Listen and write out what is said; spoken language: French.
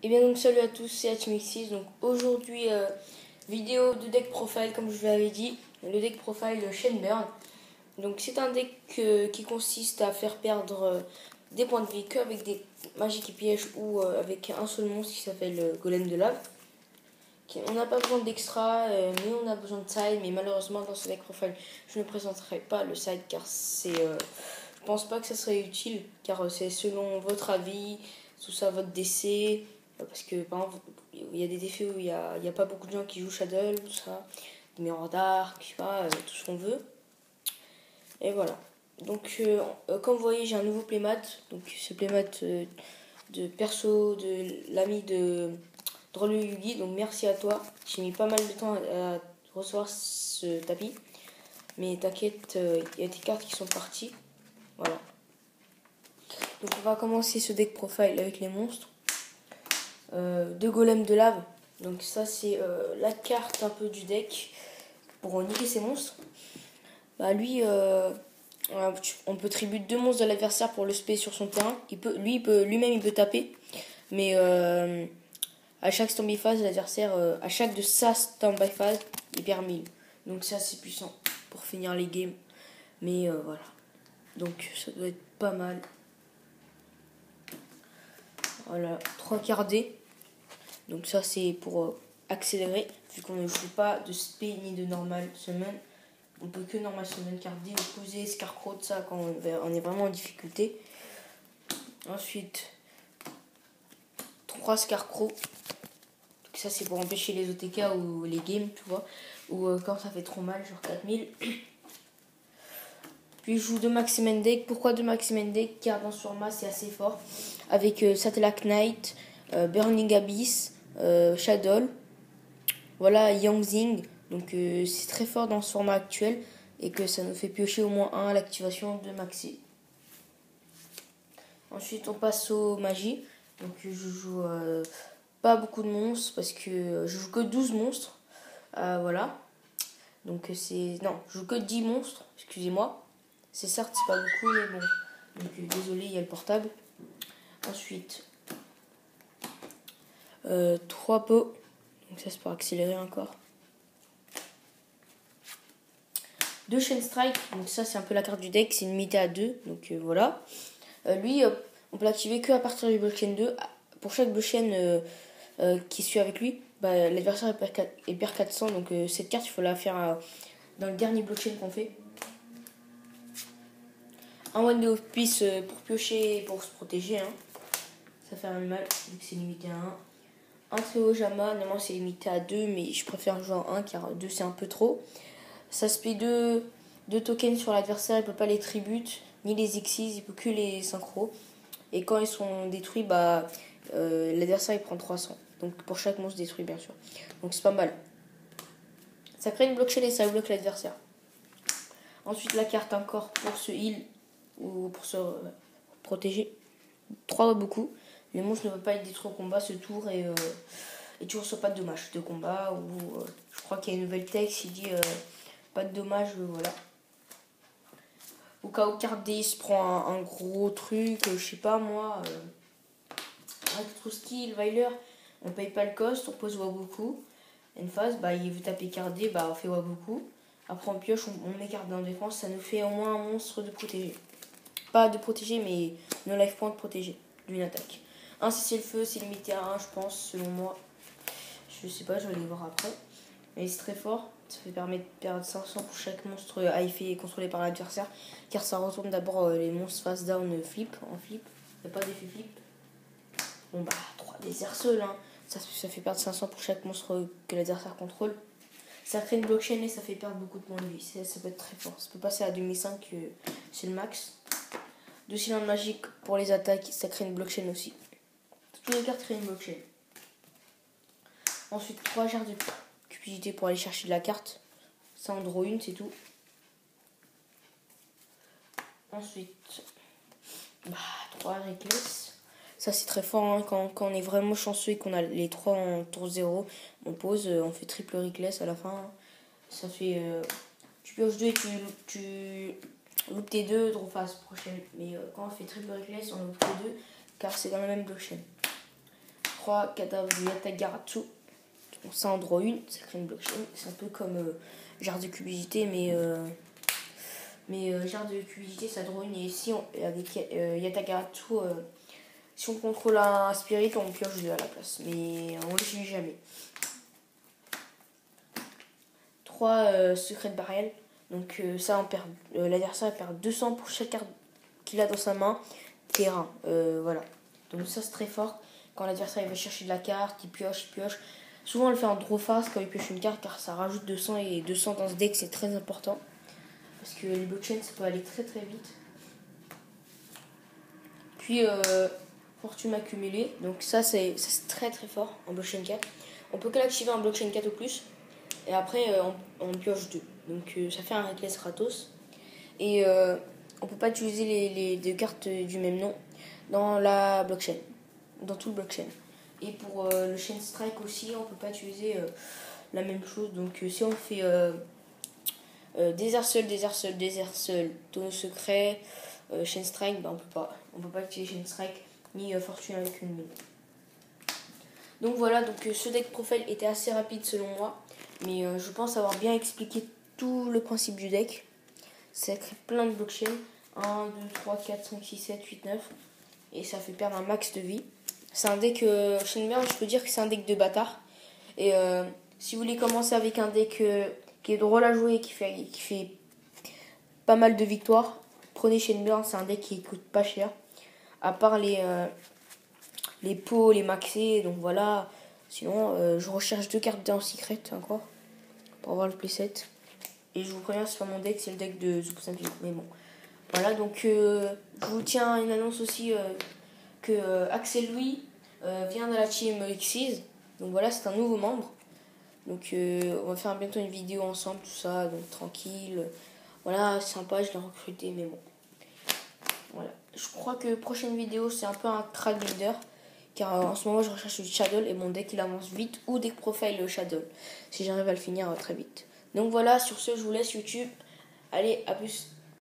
Et bien donc salut à tous, c'est Atimixis. Donc aujourd'hui vidéo de deck profile comme je vous l'avais dit, le deck profile Shenburn. Donc c'est un deck qui consiste à faire perdre des points de vie qu'avec des magiques et pièges ou avec un seul monstre qui s'appelle Golem de lave. On n'a pas besoin d'extra mais on a besoin de side, mais malheureusement dans ce deck profile je ne présenterai pas le side car c'est je pense pas que ça serait utile car c'est selon votre avis, tout ça, votre DC. Parce que par exemple, il y a des défis où il y a pas beaucoup de gens qui jouent Shadow, tout ça, Mirror Dark, je sais pas, tout ce qu'on veut. Et voilà. Donc, comme vous voyez, j'ai un nouveau playmat. Donc, ce playmat de perso de l'ami de Drôle Yugi. Donc, merci à toi. J'ai mis pas mal de temps à recevoir ce tapis. Mais t'inquiète, il y a des cartes qui sont parties. Voilà. Donc, on va commencer ce deck profile avec les monstres. Deux golems de lave. Donc ça c'est la carte un peu du deck pour niquer ces monstres. Bah lui on peut tributer deux monstres de l'adversaire pour le spé sur son terrain. Lui-même il peut taper, mais à chaque stand-by phase l'adversaire à chaque de sa stand-by phase il perd 1000. Donc ça c'est puissant pour finir les games. Mais voilà. Donc ça doit être pas mal. Voilà, 3 quarts D. Donc ça c'est pour accélérer, vu qu'on ne joue pas de spé ni de normal summon. On peut que normal summon car D, opposé, Scarecrow, de ça quand on est vraiment en difficulté. Ensuite, 3 Scarecrow. Donc ça c'est pour empêcher les OTK ou les games, tu vois. Ou quand ça fait trop mal, genre 4000. Puis je joue 2 Maximen Deck. Pourquoi 2 Maximen Deck? Car dans ce format c'est assez fort. Avec Satellite Knight, Burning Abyss, Shadow, voilà, Yangzing. Donc c'est très fort dans ce format actuel et que ça nous fait piocher au moins 1 à l'activation de Maxi. Ensuite on passe aux magies. Donc je joue pas beaucoup de monstres parce que je joue que 12 monstres. Voilà. Donc c'est... Non, je joue que 10 monstres, excusez-moi. C'est certes c'est pas beaucoup mais bon. Donc désolé, il y a le portable. Ensuite 3 pots. Donc ça c'est pour accélérer encore. 2 Chain Strike, donc ça c'est un peu la carte du deck, c'est limité à 2, donc voilà. Lui, on peut l'activer que à partir du blockchain 2. Pour chaque blockchain qui suit avec lui, bah, l'adversaire perd 400, donc cette carte il faut la faire dans le dernier blockchain qu'on fait. Un One Day of Peace pour piocher et pour se protéger, hein. Ça fait un mal, vu que c'est limité à 1. Un Trio Jama, normalement c'est limité à 2, mais je préfère jouer en 1 car 2 c'est un peu trop. Ça se paye 2 tokens sur l'adversaire, il peut pas les tributes, ni les exis, il peut que les synchros. Et quand ils sont détruits, bah l'adversaire il prend 300. Donc pour chaque monstre détruit bien sûr. Donc c'est pas mal. Ça crée une blockchain et ça bloque l'adversaire. Ensuite la carte encore pour se heal ou pour se protéger. 3 beaucoup. Les monstres ne peuvent pas être détruits au combat ce tour et tu reçois pas de dommages de combat. Ou je crois qu'il y a une nouvelle texte, il dit pas de dommages, voilà. Au cas où carte D se prend un gros truc, je sais pas moi. Avec trop skill, Weiler, on paye pas le cost, on pose Waboku. Une phase, bah il veut taper carte D, bah on fait Waboku. Après on pioche, on met carte D en défense, ça nous fait au moins un monstre de protéger. Pas de protéger, mais nos life points de protéger d'une attaque. Un c'est le feu, c'est limité à 1 je pense, selon moi. Je sais pas, je vais aller voir après. Mais c'est très fort. Ça fait permettre de perdre 500 pour chaque monstre et contrôlé par l'adversaire. Car ça retourne d'abord les monstres face down en flip. Il n'y a pas d'effet flip. Bon bah 3 déserts seuls. Hein. Ça fait perdre 500 pour chaque monstre que l'adversaire contrôle. Ça crée une blockchain et ça fait perdre beaucoup de points de vie. Ça peut être très fort. Ça peut passer à 2005, c'est le max. 2 cylindres magiques pour les attaques. Ça crée une blockchain aussi. Toutes les cartes créent une blockchain. Ensuite 3 jarres de cupidité pour aller chercher de la carte. Ça en draw une, c'est tout. Ensuite, 3 reckless. Ça c'est très fort hein. Quand on est vraiment chanceux et qu'on a les 3 en tour 0, on pose, on fait triple reckless à la fin. Ça fait. Tu pioches 2 et tu loupes tes 2 draw phase prochaine. Mais quand on fait triple reckless, on loupe les 2 car c'est dans la même blockchain. 3 cadavres de Yatagarasu. Donc ça en draw une, ça crée une blockchain. C'est un peu comme Jarre de cubicité, mais Jarre de cubicité ça draw une. Et ici, avec Yatagarasu, si on contrôle un spirit, on pioche 2 à la place. Mais on ne le suit jamais. 3 secrets de barrière. Donc ça, on perd. L'adversaire perd 200 pour chaque carte qu'il a dans sa main. Terrain. Voilà. Donc ça, c'est très fort. Quand l'adversaire il va chercher de la carte, il pioche. Souvent, on le fait en draw fast quand il pioche une carte, car ça rajoute 200. Et 200 dans ce deck, c'est très important. Parce que les blockchains, ça peut aller très très vite. Puis, fortune accumulée. Donc ça, c'est très très fort en blockchain 4. On peut que l'activer en blockchain 4 ou plus. Et après, on pioche 2. Donc ça fait un reckless Kratos. Et on peut pas utiliser les 2 cartes du même nom dans la blockchain. Dans tout le blockchain. Et pour le chain strike aussi, on peut pas utiliser la même chose. Donc si on fait désert seul, tonneau secret, chain strike, ben, on peut pas utiliser chain strike ni fortune avec une mine. Donc voilà, donc ce deck profile était assez rapide selon moi. Mais je pense avoir bien expliqué tout le principe du deck. Ça crée plein de blockchains. 1, 2, 3, 4, 5, 6, 7, 8, 9. Et ça fait perdre un max de vie. C'est un deck, Shenmue, je peux dire que c'est un deck de bâtard. Et si vous voulez commencer avec un deck qui est drôle à jouer, qui fait pas mal de victoires, prenez Shenmue, c'est un deck qui coûte pas cher. À part les pots, les maxés, donc voilà. Sinon, je recherche 2 cartes en secret encore pour avoir le playset. Et je vous préviens, c'est pas mon deck, c'est le deck de Zuko Samsung. Mais bon, voilà, donc je vous tiens à une annonce aussi que Axel Louis vient de la team Xyz. Donc voilà, c'est un nouveau membre. Donc on va faire bientôt une vidéo ensemble, tout ça, donc tranquille. Voilà, sympa, je l'ai recruté, mais bon. Voilà, je crois que prochaine vidéo, c'est un peu un trad builder. Car en ce moment, je recherche du Shadow et mon deck il avance vite ou deck profile Shadow. Si j'arrive à le finir très vite. Donc voilà, sur ce, je vous laisse YouTube. Allez, à plus.